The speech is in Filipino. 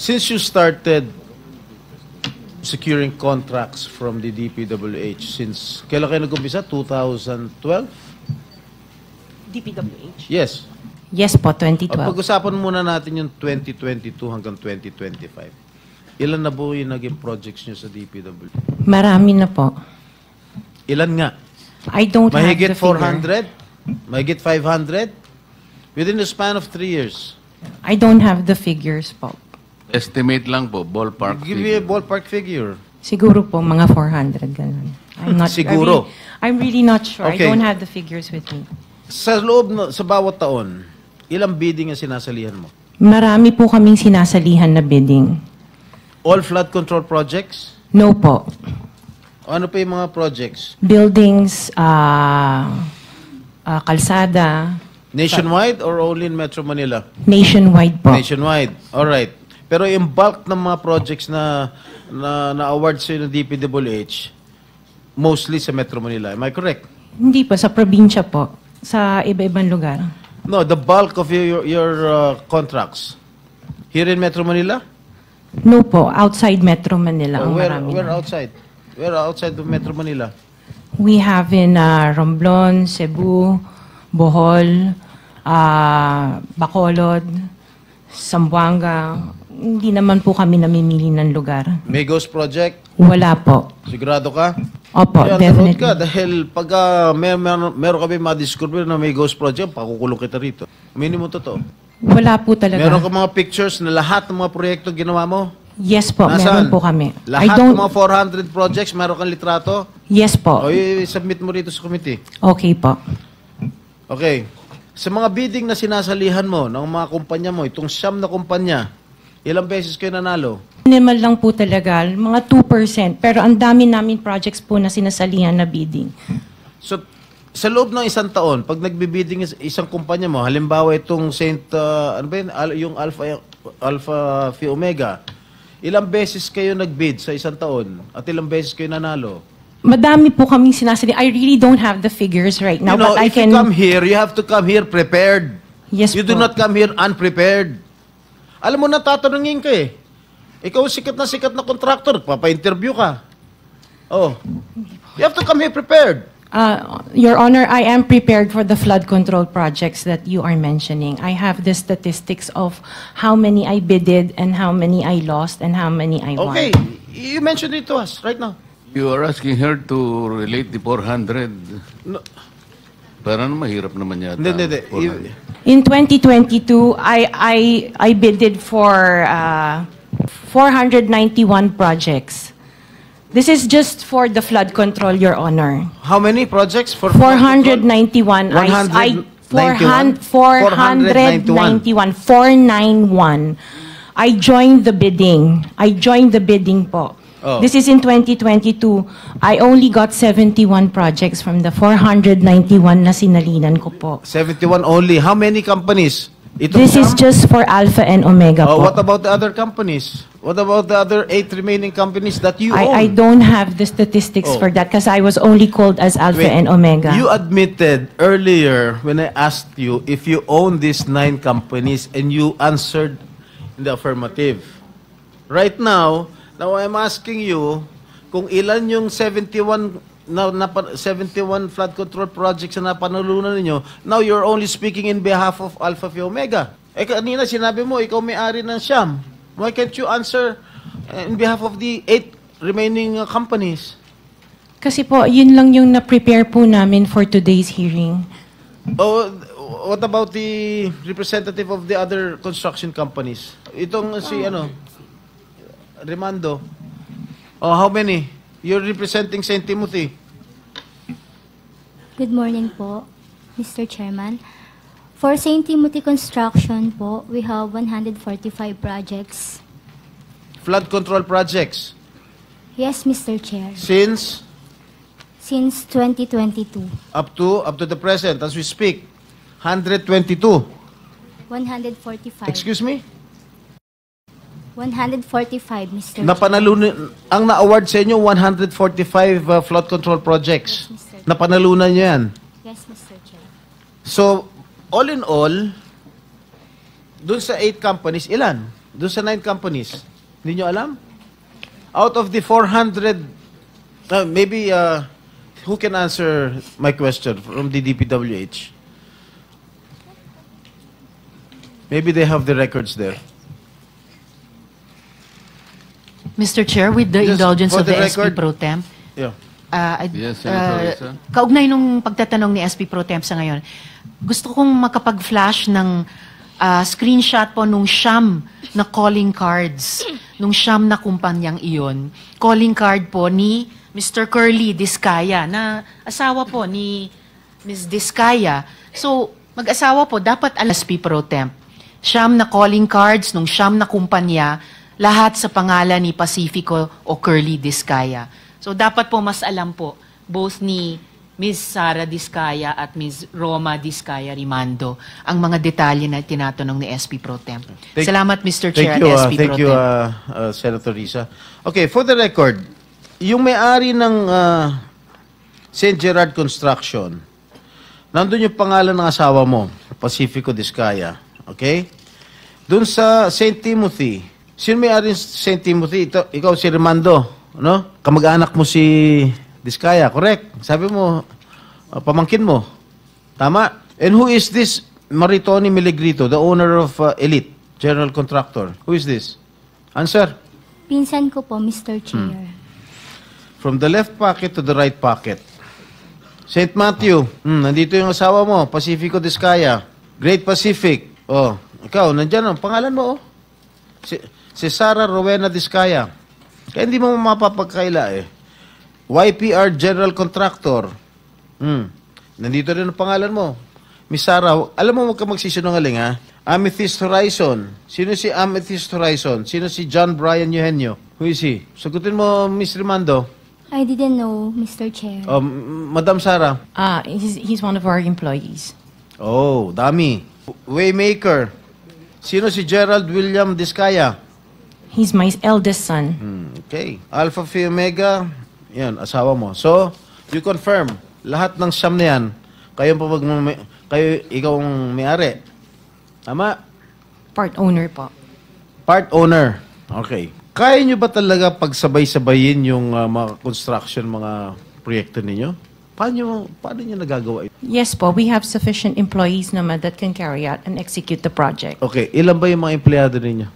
Since you started securing contracts from the DPWH, since kailan kayo nag-umpisa? 2012? DPWH? Yes. Yes po, 2012. Pag-usapan muna natin yung 2022 hanggang 2025. Ilan na po yung naging projects nyo sa DPWH? Marami na po. Ilan nga? I don't have Mahigit the figure. 400? Mahigit 500? Within the span of 3 years. I don't have the figures po. Estimate lang po, ballpark Give me a figure. ballpark figure. Siguro po, mga 400, ganun. I'm not Siguro. I'm really not sure. Okay. I don't have the figures with me. Sa loob, sa bawat taon, ilang bidding ang sinasalihan mo? Marami po kaming sinasalihan na bidding. All flood control projects? No po. Ano pa yung mga projects? Buildings, kalsada, Nationwide or only in Metro Manila? nationwide po. Nationwide. All right. Pero yung bulk ng mga projects na award sa ng DPWH, mostly sa Metro Manila. Am I correct? Hindi po, sa probinsya po. Sa iba-ibang lugar. No, the bulk of your contracts. Here in Metro Manila? No po, outside Metro Manila ang marami. Where outside? Where outside of Metro Manila? We have in Romblon, Cebu, Bohol, Bacolod, Zamboanga. Hindi naman po kami namimili ng lugar. Migos Project? Wala po. Sigurado ka? Opo, Kaya definitely. ka dahil pag meron kami ma-discover na Migos Project, pakukulong kita rito. Minimum totoo. Wala po talaga. Meron ka mga pictures na lahat ng mga proyekto ginawa mo? Yes po, Nasaan? meron po kami. Lahat ng mga 400 projects, meron kang litrato? Yes po. O i-submit mo rito sa committee. Okay po. Okay. Sa mga bidding na sinasalihan mo ng mga kumpanya mo, itong siyam na kumpanya, ilang beses kayo nanalo? Minimal lang po talaga, mga 2%. Pero ang dami namin projects po na sinasalihan na bidding. So, sa loob ng isang taon, pag nagbibidding isang kumpanya mo, halimbawa itong ano ba yun? Yung Alpha Phi Omega, ilang beses kayo nagbid sa isang taon at ilang beses kayo nanalo? Madami po kaming sinasalihan. I really don't have the figures right now, You know, but I if can... you come here, you have to come here prepared. Yes You po. do not come here unprepared. Alam mo na, tatanungin ka eh. Ikaw sikat na contractor, papa-interview ka. Oh. You have to come here prepared. Your Honor, I am prepared for the flood control projects that you are mentioning. I have the statistics of how many I bidded and how many I lost and how many I won. Okay. You mentioned it to us right now. You are asking her to relate the 400. No. Parang mahirap naman yata. Hindi. 400. In 2022, I bidded for 491 projects. This is just for the flood control, Your Honor. How many projects? For 491. 491? 491. I joined the bidding. Po. Oh. This is in 2022. I only got 71 projects from the 491 na sinalinan ko po. 71 only. How many companies? This is just for Alpha and Omega po. What about the other companies? What about the other 8 remaining companies that you own? I don't have the statistics Oh. for that because I was only called as Alpha Wait, and Omega. You admitted earlier when I asked you if you own these 9 companies and you answered in the affirmative. Right now I'm asking you kung ilan yung 71 flood control projects na napanalunan ninyo. Now you're only speaking in behalf of Alpha Phi Omega. Kanina sinabi mo ikaw may-ari ng Siam. Why can't you answer in behalf of the 8 remaining companies? Kasi po, yun lang yung na-prepare po namin for today's hearing. Oh, what about the representative of the other construction companies? Itong si Remando. Oh, how many? You're representing St. Timothy. Good morning po, Mr. Chairman. For St. Timothy Construction po, we have 145 projects. Flood control projects. Yes, Mr. Chair. Since 2022. up to the present, as we speak, 122. 145. Excuse me? 145, Mr. Chair. Napanalunan, ang na-award sa inyo, 145 flood control projects. Yes, Mr. Napanalunan nyo yan. Yes, Mr. Chair. So, all in all, dun sa 8 companies, ilan? Doon sa 9 companies. Hindi nyo alam? Out of the 400, maybe, who can answer my question from the DPWH? Maybe they have the records there. Mr. Chair, with the Just indulgence for of the the SP record- Pro Temp, Yeah. Yes, Senator Risa. kaugnay nung pagtatanong ni SP Pro Temp sa ngayon, gusto kong makapag-flash ng screenshot po nung siyam na calling cards, nung siyam na kumpanyang iyon. Calling card po ni Mr. Curly Discaya, na asawa po ni Ms. Discaya. So, mag-asawa po, dapat SP Pro Temp. Siyam na calling cards nung siyam na kumpanya, lahat sa pangalan ni Pacifico o Curly Discaya. So dapat po mas alam po, both ni Ms. Sara Discaya at Ms. Roma Discaya Rimando, ang mga detalye na tinatanong ni SP Pro Temp. Salamat, Mr. Chair, Thank you, at SP Pro thank you, Temp. Senator Risa. Okay, for the record, yung may-ari ng St. Gerard Construction, nandun yung pangalan ng asawa mo, Pacifico Discaya. Okay? Doon sa St. Timothy, sino may-ari ng St. Timothy? Ikaw si Rimando, no? Kamag-anak mo si Discaya, correct? Sabi mo, pamangkin mo. Tama? And who is this Maritoni Miligrito, the owner of Elite General Contractor? Who is this? Answer. Pinsan ko po, Mr. Chair. From the left pocket to the right pocket. St. Matthew, nandito yung asawa mo, Pacifico Discaya. Great Pacific. Oh, ikaw, nandyan ang pangalan mo, oh. Si Sara Rowena Discaya. Kaya hindi mo mapapagkaila eh. YPR General Contractor. Nandito rin ang pangalan mo. Miss Sara, alam mo, huwag ka magsisinungaling ha. Amethyst Horizon. Sino si Amethyst Horizon? Sino si John Brian Eugenio? Who is he? Sagutin mo, Miss Rimando. I didn't know, Mr. Chair. Madam Sara. He's one of our employees. Oh, dami. Waymaker. Sino si Gerald William Discaya? He's my eldest son. Okay. Alpha Phi Omega, yan, asawa mo. So, you confirm, lahat ng siyam na yan, ikaw ang may-ari. Tama? Part owner po. Part owner. Okay. Kaya nyo ba talaga pagsabay-sabayin yung mga construction, mga proyekto ninyo? Paano nyo nagagawa ito? Yes po, we have sufficient employees naman that can carry out and execute the project. Okay. Ilan ba yung mga empleyado ninyo?